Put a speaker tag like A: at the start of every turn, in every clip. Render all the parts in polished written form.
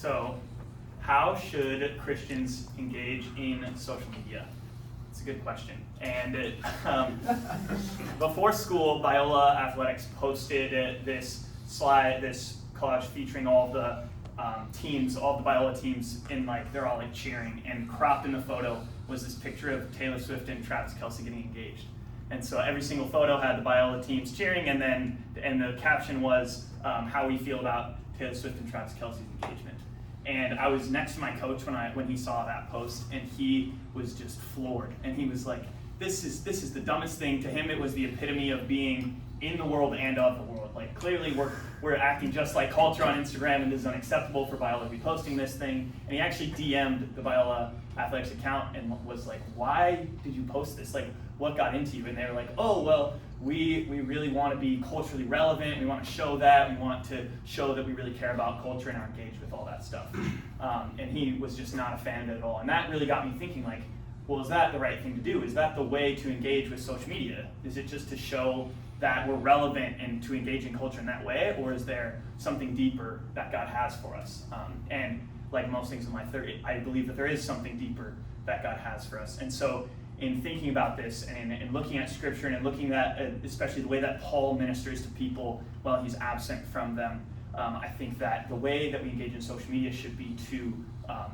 A: So, how should Christians engage in social media? It's a good question. And before school, Biola Athletics posted this slide, this collage featuring all the teams, all the Biola teams they're all cheering, and cropped in the photo was this picture of Taylor Swift and Travis Kelce getting engaged. And so every single photo had the Biola teams cheering, and the caption was how we feel about Taylor Swift and Travis Kelce's engagement. And I was next to my coach when he saw that post, and he was just floored. And he was like, "This is the dumbest thing." To him, it was the epitome of being in the world and of the world. Like, clearly we're acting just like culture on Instagram, and this is unacceptable for Biola to be posting this thing. And he actually DM'd the Biola Athletics account and was like, "Why did you post this? Like, what got into you?" And they were like, "Oh, well, we really want to be culturally relevant. We want to show that. We want to show that we really care about culture and are engaged with all that stuff." And he was just not a fan of it at all. And that really got me thinking, like, well, is that the right thing to do? Is that the way to engage with social media? Is it just to show that we're relevant and to engage in culture in that way? Or is there something deeper that God has for us? And like most things in life, I believe that there is something deeper that God has for us. And so in thinking about this and looking at Scripture and looking at especially the way that Paul ministers to people while he's absent from them, I think that the way that we engage in social media should be to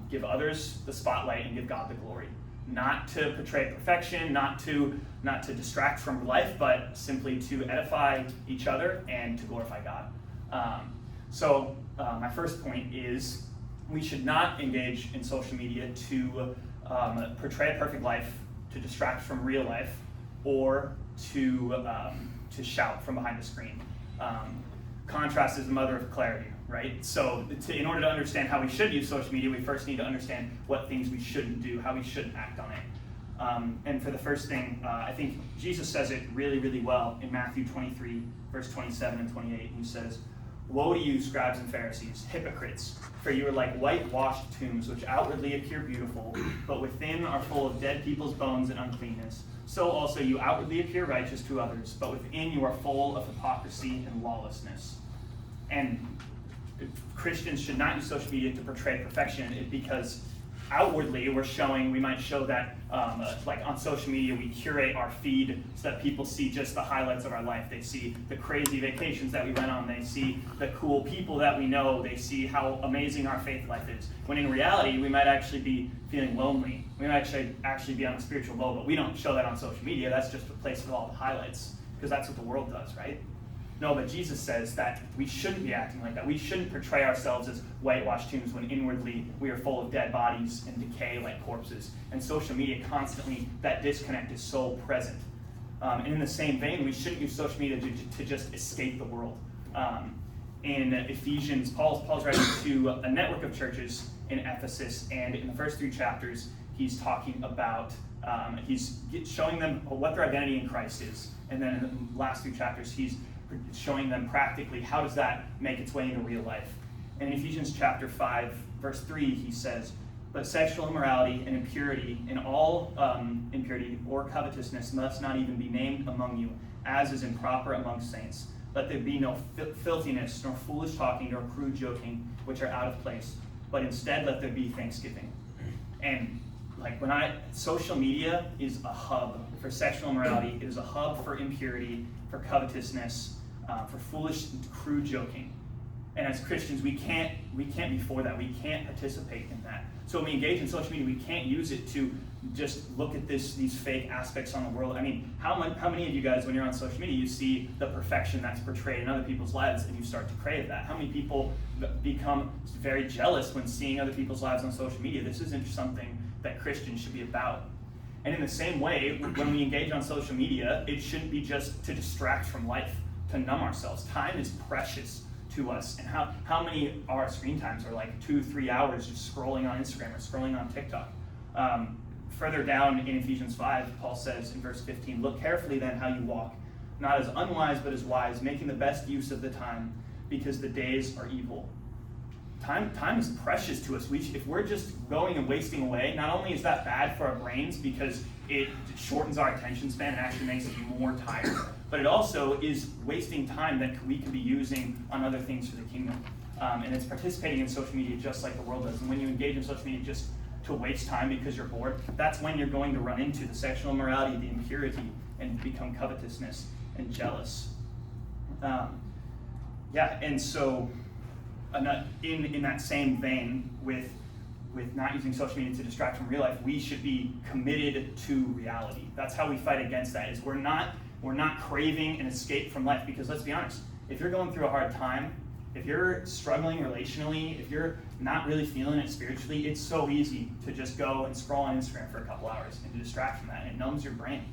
A: give others the spotlight and give God the glory. Not to portray perfection, not to distract from life, but simply to edify each other and to glorify God. So my first point is we should not engage in social media to portray a perfect life, to distract from real life, or to shout from behind the screen. Contrast is the mother of clarity, right? So in order to understand how we should use social media, we first need to understand what things we shouldn't do, how we shouldn't act on it. And for the first thing, I think Jesus says it really, really well in Matthew 23, verse 27 and 28. He says, "Woe to you, scribes and Pharisees, hypocrites, for you are like whitewashed tombs, which outwardly appear beautiful, but within are full of dead people's bones and uncleanness. So also you outwardly appear righteous to others, but within you are full of hypocrisy and lawlessness." And Christians should not use social media to portray perfection, because outwardly we might show that like on social media we curate our feed so that people see just the highlights of our life. They see the crazy vacations that we went on, they see the cool people that we know, they see how amazing our faith life is, when in reality we might actually be feeling lonely, we might actually be on a spiritual low, but we don't show that on social media. That's just a place for all the highlights, because that's what the world does, right? No, but Jesus says that we shouldn't be acting like that. We shouldn't portray ourselves as whitewashed tombs when inwardly we are full of dead bodies and decay like corpses. And social media constantly, that disconnect is so present. And in the same vein, we shouldn't use social media to just escape the world. In Ephesians, Paul's writing to a network of churches in Ephesus, and in the first 3 chapters, he's talking about, he's showing them what their identity in Christ is. And then in the last 3 chapters, he's showing them practically how does that make its way into real life. And in Ephesians chapter 5, verse 3, he says, "But sexual immorality and impurity and all impurity or covetousness must not even be named among you, as is improper among saints. Let there be no filthiness, nor foolish talking, nor crude joking, which are out of place, but instead let there be thanksgiving." And social media is a hub for sexual immorality. It is a hub for impurity, for covetousness, for foolish, crude joking. And as Christians, we can't be for that. We can't participate in that. So when we engage in social media, we can't use it to just look at these fake aspects on the world. I mean, how many of you guys, when you're on social media, you see the perfection that's portrayed in other people's lives and you start to crave that? How many people become very jealous when seeing other people's lives on social media? This isn't something that Christians should be about. And in the same way, when we engage on social media, it shouldn't be just to distract from life, to numb ourselves. Time is precious to us. And how many of our screen times are like 2-3 hours just scrolling on Instagram or scrolling on TikTok? Further down in Ephesians 5, Paul says in verse 15, "Look carefully then how you walk, not as unwise but as wise, making the best use of the time, because the days are evil." Time is precious to us. If we're just going and wasting away, not only is that bad for our brains because it shortens our attention span and actually makes us more tired, but it also is wasting time that we could be using on other things for the kingdom. And it's participating in social media just like the world does. And when you engage in social media just to waste time because you're bored, that's when you're going to run into the sexual immorality, the impurity, and become covetousness and jealous. And so in that same vein, with not using social media to distract from real life, we should be committed to reality. That's how we fight against that, is we're not craving an escape from life, because let's be honest, if you're going through a hard time, if you're struggling relationally, if you're not really feeling it spiritually, it's so easy to just go and scroll on Instagram for a couple hours and to distract from that, and it numbs your brain.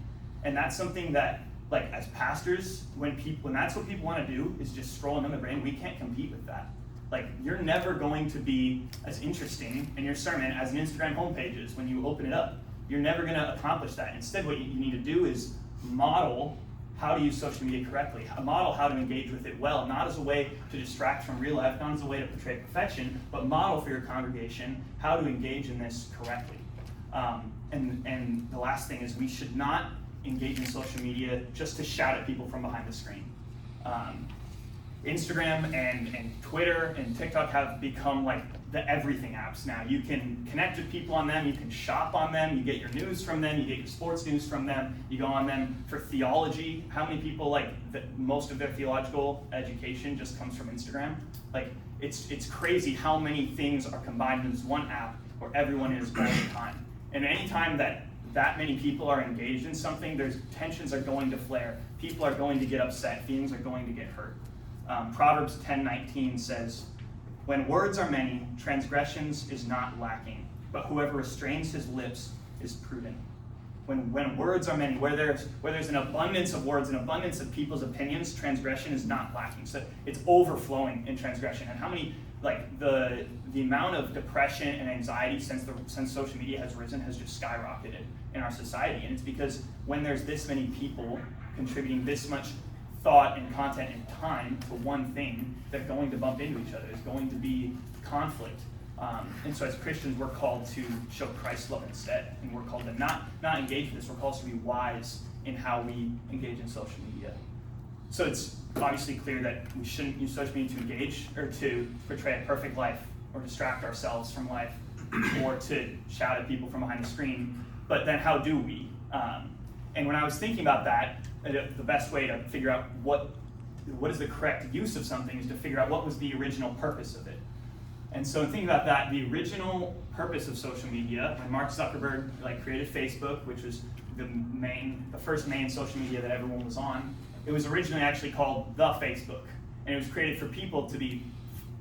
A: And that's something that, like, as pastors, when that's what people want to do, is just scroll and numb the brain, we can't compete with that. Like, you're never going to be as interesting in your sermon as an Instagram homepage is when you open it up. You're never going to accomplish that. Instead, what you need to do is model how to use social media correctly, model how to engage with it well, not as a way to distract from real life, not as a way to portray perfection, but model for your congregation how to engage in this correctly. And the last thing is, we should not engage in social media just to shout at people from behind the screen. Instagram and Twitter and TikTok have become like the everything apps now. You can connect with people on them, you can shop on them, you get your news from them, you get your sports news from them, you go on them for theology. How many people, most of their theological education just comes from Instagram? Like, it's crazy how many things are combined in this one app where everyone is all the time. And anytime that many people are engaged in something, tensions are going to flare. People are going to get upset. Feelings are going to get hurt. Proverbs 10:19 says, "When words are many, transgressions is not lacking, but whoever restrains his lips is prudent." When words are many, where there's an abundance of words, an abundance of people's opinions, transgression is not lacking. So it's overflowing in transgression. And how many, the amount of depression and anxiety since social media has risen has just skyrocketed in our society. And it's because when there's this many people contributing this much thought and content and time to one thing, they're going to bump into each other. There's going to be conflict. And so as Christians, we're called to show Christ's love instead. And we're called to not engage with this. We're called to be wise in how we engage in social media. So it's obviously clear that we shouldn't use social media to engage or to portray a perfect life or distract ourselves from life or to shout at people from behind the screen. But then how do we? And when I was thinking about that, the best way to figure out what is the correct use of something is to figure out what was the original purpose of it. And so in thinking about that, the original purpose of social media, when Mark Zuckerberg created Facebook, which was the first main social media that everyone was on, it was originally actually called the Facebook. And it was created for people to be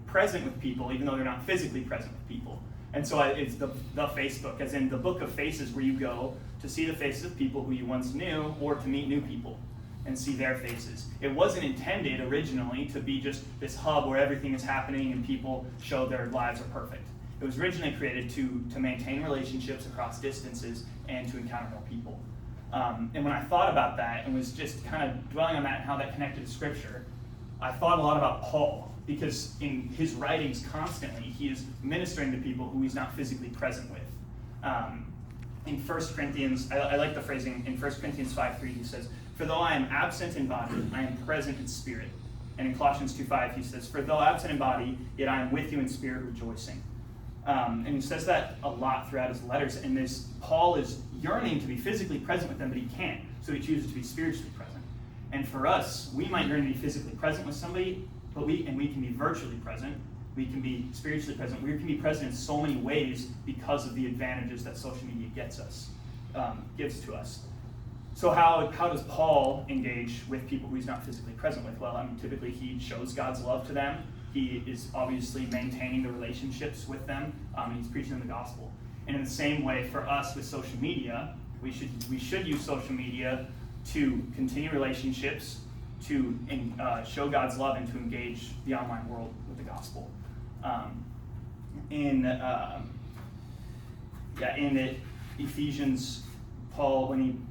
A: present with people, even though they're not physically present with people. And so it's the Facebook, as in the book of faces, where you go to see the faces of people who you once knew, or to meet new people and see their faces. It wasn't intended originally to be just this hub where everything is happening and people show their lives are perfect. It was originally created to maintain relationships across distances and to encounter more people. And when I thought about that and was just kind of dwelling on that and how that connected to Scripture, I thought a lot about Paul, because in his writings constantly, he is ministering to people who he's not physically present with. In 1 Corinthians, I like the phrasing, in 1 Corinthians 5:3, he says, "For though I am absent in body, I am present in spirit." And in Colossians 2:5, he says, "For though absent in body, yet I am with you in spirit rejoicing." And he says that a lot throughout his letters. And Paul is yearning to be physically present with them, but he can't. So he chooses to be spiritually present. And for us, we might yearn to be physically present with somebody, but we can be virtually present. We can be spiritually present. We can be present in so many ways because of the advantages that social media gives to us. So how does Paul engage with people who he's not physically present with? Well, typically he shows God's love to them. He is obviously maintaining the relationships with them. And he's preaching them the gospel. And in the same way, for us with social media, we should use social media to continue relationships, to show God's love, and to engage the online world with the gospel. In Ephesians, Paul, when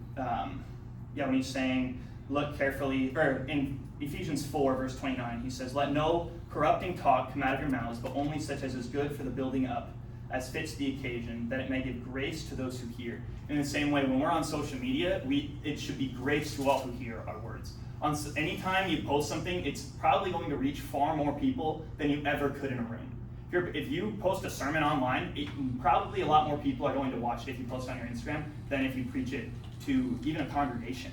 A: he's saying, look carefully, or in Ephesians 4, verse 29, he says, "Let no corrupting talk come out of your mouths, but only such as is good for the building up, as fits the occasion, that it may give grace to those who hear." In the same way, when we're on social media, it should be grace to all who hear our words. Anytime you post something, it's probably going to reach far more people than you ever could in a room. If you post a sermon online, probably a lot more people are going to watch it if you post it on your Instagram than if you preach it to even a congregation.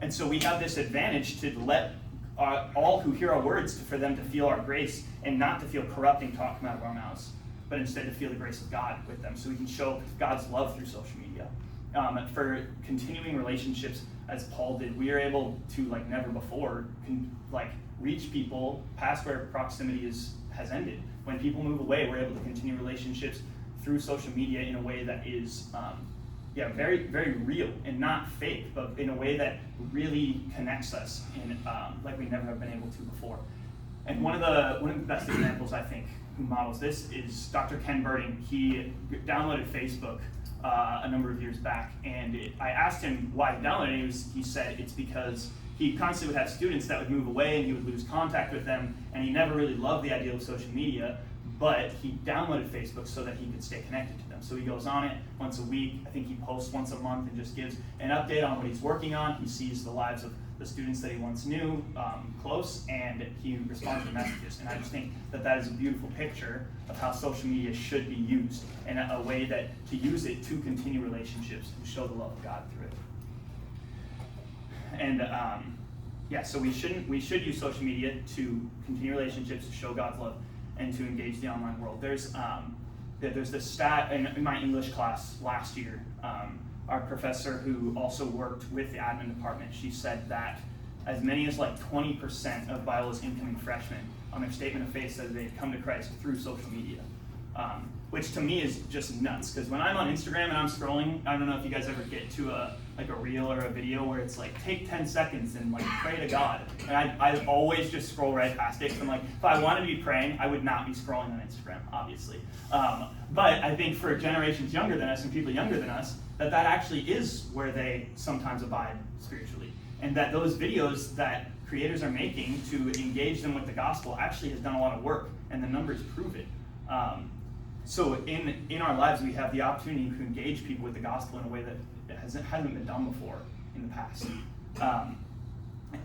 A: And so we have this advantage to let all who hear our words, for them to feel our grace and not to feel corrupting talk come out of our mouths, but instead to feel the grace of God with them, so we can show God's love through social media. For continuing relationships, as Paul did, we are able to, like never before, reach people past where proximity has ended. When people move away, we're able to continue relationships through social media in a way that is very, very real and not fake, but in a way that really connects us in like we never have been able to before. And one of the best examples, I think, who models this is Dr. Ken Birding. He downloaded Facebook a number of years back, and I asked him why he downloaded it. He said it's because he constantly would have students that would move away and he would lose contact with them, and he never really loved the idea of social media, but he downloaded Facebook so that he could stay connected to them. So he goes on it once a week. I think he posts once a month and just gives an update on what he's working on. He sees the lives of the students that he once knew close, and he responds to messages. And I just think that is a beautiful picture of how social media should be used, and a way that to use it to continue relationships and show the love of God through it. And so we should use social media to continue relationships, to show God's love, and to engage the online world. There's this stat in my English class last year. Our professor, who also worked with the admin department, she said that as many as 20% of Biola's incoming freshmen on their statement of faith said they'd come to Christ through social media, which to me is just nuts. Because when I'm on Instagram and I'm scrolling, I don't know if you guys ever get to a reel or a video where it's take 10 seconds and pray to God, and I always just scroll right past it. I'm if I wanted to be praying, I would not be scrolling on Instagram, obviously. But I think for generations younger than us and people younger than us, that actually is where they sometimes abide spiritually, and that those videos that creators are making to engage them with the gospel actually has done a lot of work, and the numbers prove it. So in our lives, we have the opportunity to engage people with the gospel in a way that hasn't been done before in the past.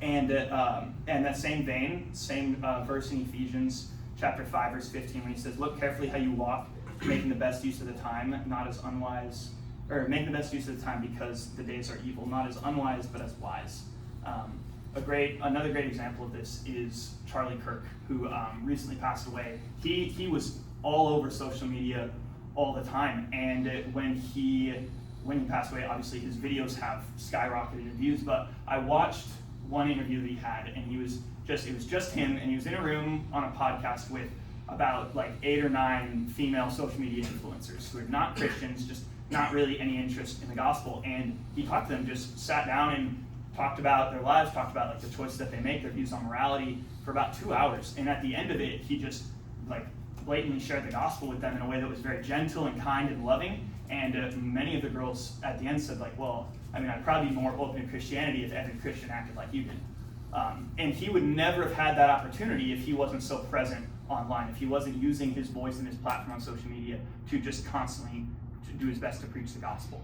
A: And that same vein, verse in Ephesians chapter 5, verse 15, when he says, "Look carefully how you walk, making the best use of the time, not as unwise, or making the best use of the time because the days are evil, not as unwise, but as wise." Another great example of this is Charlie Kirk, who recently passed away. He was all over social media all the time, and when he passed away, obviously his videos have skyrocketed in views. But I watched one interview that he had, and it was just him, and he was in a room on a podcast with about 8 or 9 female social media influencers who are not Christians, just not really any interest in the gospel. And he talked to them, just sat down and talked about their lives, talked about the choices that they make, their views on morality for about 2 hours. And at the end of it, he just blatantly shared the gospel with them in a way that was very gentle and kind and loving. And many of the girls at the end said well, I'd probably be more open to Christianity if every Christian acted like you did. And he would never have had that opportunity if he wasn't so present online, if he wasn't using his voice and his platform on social media to just constantly to do his best to preach the gospel.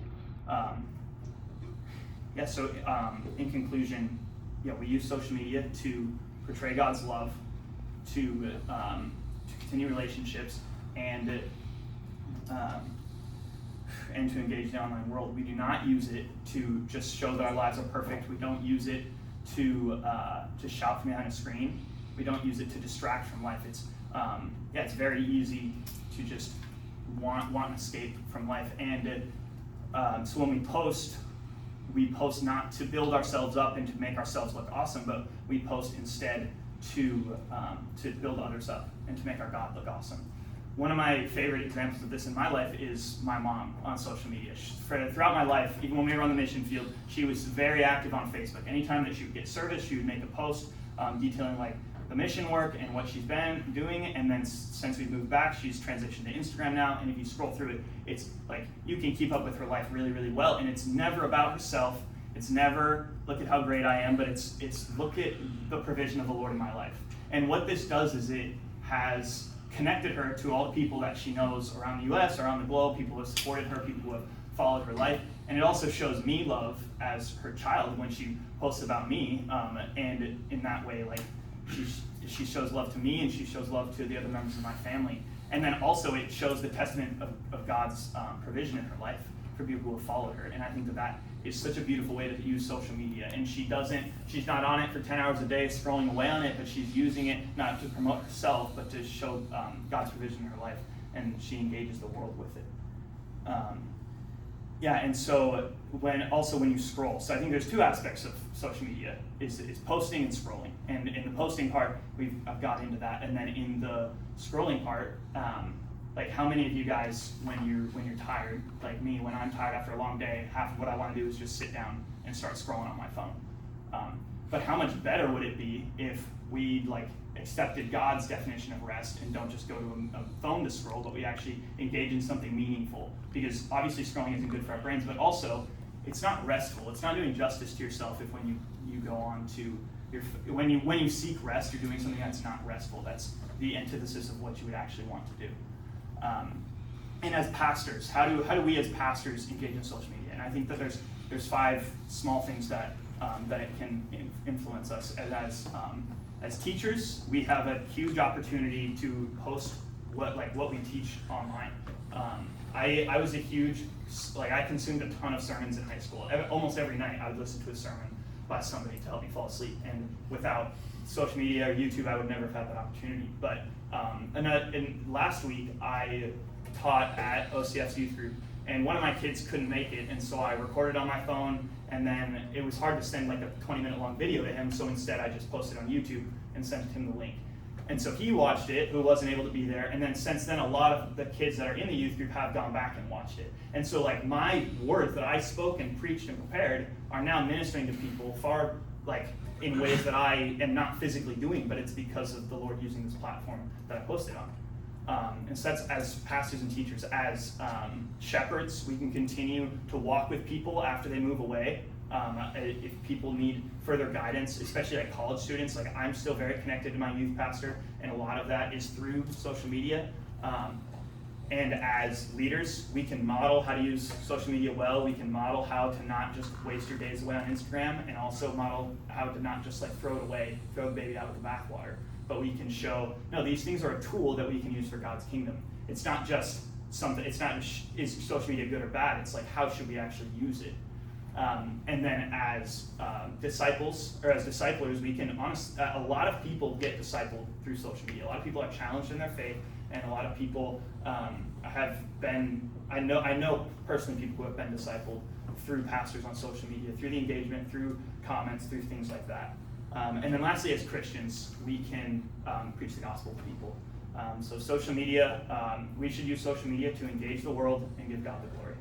A: So in conclusion, we use social media to portray God's love, to continue relationships, and to engage the online world. We do not use it to just show that our lives are perfect. We don't use it to shout from behind a screen. We don't use it to distract from life. It's very easy to just want an escape from life. And so when we post not to build ourselves up and to make ourselves look awesome, but we post instead to build others up and to make our God look awesome. One of my favorite examples of this in my life is my mom on social media. Throughout my life, even when we were on the mission field, she was very active on Facebook. Anytime that she would get service, she would make a post detailing the mission work and what she's been doing. And then since we moved back, she's transitioned to Instagram now. And if you scroll through it, it's you can keep up with her life really, really well. And it's never about herself. It's never look at how great I am, but it's look at the provision of the Lord in my life. And what this does is it has connected her to all the people that she knows around the U.S., around the globe, people who have supported her, people who have followed her life. And it also shows me love as her child when she posts about me, and in that way, like, she shows love to me, and she shows love to the other members of my family. And then also it shows the testament of God's provision in her life for people who have followed her. And I think that is such a beautiful way to use social media. And she's not on it for 10 hours a day scrolling away on it, but she's using it not to promote herself, but to show God's provision in her life. And she engages the world with it. And so when you scroll, so I think there's two aspects of social media, is posting and scrolling. And in the posting part, I've got into that. And then in the scrolling part, like, how many of you guys, when you're tired, like me, when I'm tired after a long day, half of what I want to do is just sit down and start scrolling on my phone. But how much better would it be if we accepted God's definition of rest and don't just go to a phone to scroll, but we actually engage in something meaningful? Because obviously scrolling isn't good for our brains, but also it's not restful. It's not doing justice to yourself if when you go on to when you seek rest, you're doing something that's not restful. That's the antithesis of what you would actually want to do. And as pastors, how do we as pastors engage in social media? And I think that there's 5 small things that it can influence us. As teachers, we have a huge opportunity to post what we teach online. I was a huge, I consumed a ton of sermons in high school. Almost every night I would listen to a sermon by somebody to help me fall asleep. And without social media or YouTube, I would never have had that opportunity. But and last week I taught at OCF's youth group, and one of my kids couldn't make it, and so I recorded on my phone, and then it was hard to send a 20-minute long video to him, so instead I just posted on YouTube and sent him the link. And so he watched it, who wasn't able to be there, and then since then a lot of the kids that are in the youth group have gone back and watched it. And so my words that I spoke and preached and prepared are now ministering to people far in ways that I am not physically doing, but it's because of the Lord using this platform that I posted on. And so that's, as pastors and teachers, as shepherds, we can continue to walk with people after they move away. If people need further guidance, especially college students, I'm still very connected to my youth pastor, and a lot of that is through social media. And as leaders, we can model how to use social media well. We can model how to not just waste your days away on Instagram, and also model how to not just throw it away, throw the baby out with the bathwater. But we can show, no, these things are a tool that we can use for God's kingdom. It's not just something, it's not, is social media good or bad? It's how should we actually use it? And then as disciples, or as disciplers, we can a lot of people get discipled through social media. A lot of people are challenged in their faith, and a lot of people have been, I know personally people who have been discipled through pastors on social media, through the engagement, through comments, through things like that. And then lastly, as Christians, we can preach the gospel to people. So social media, we should use social media to engage the world and give God the glory.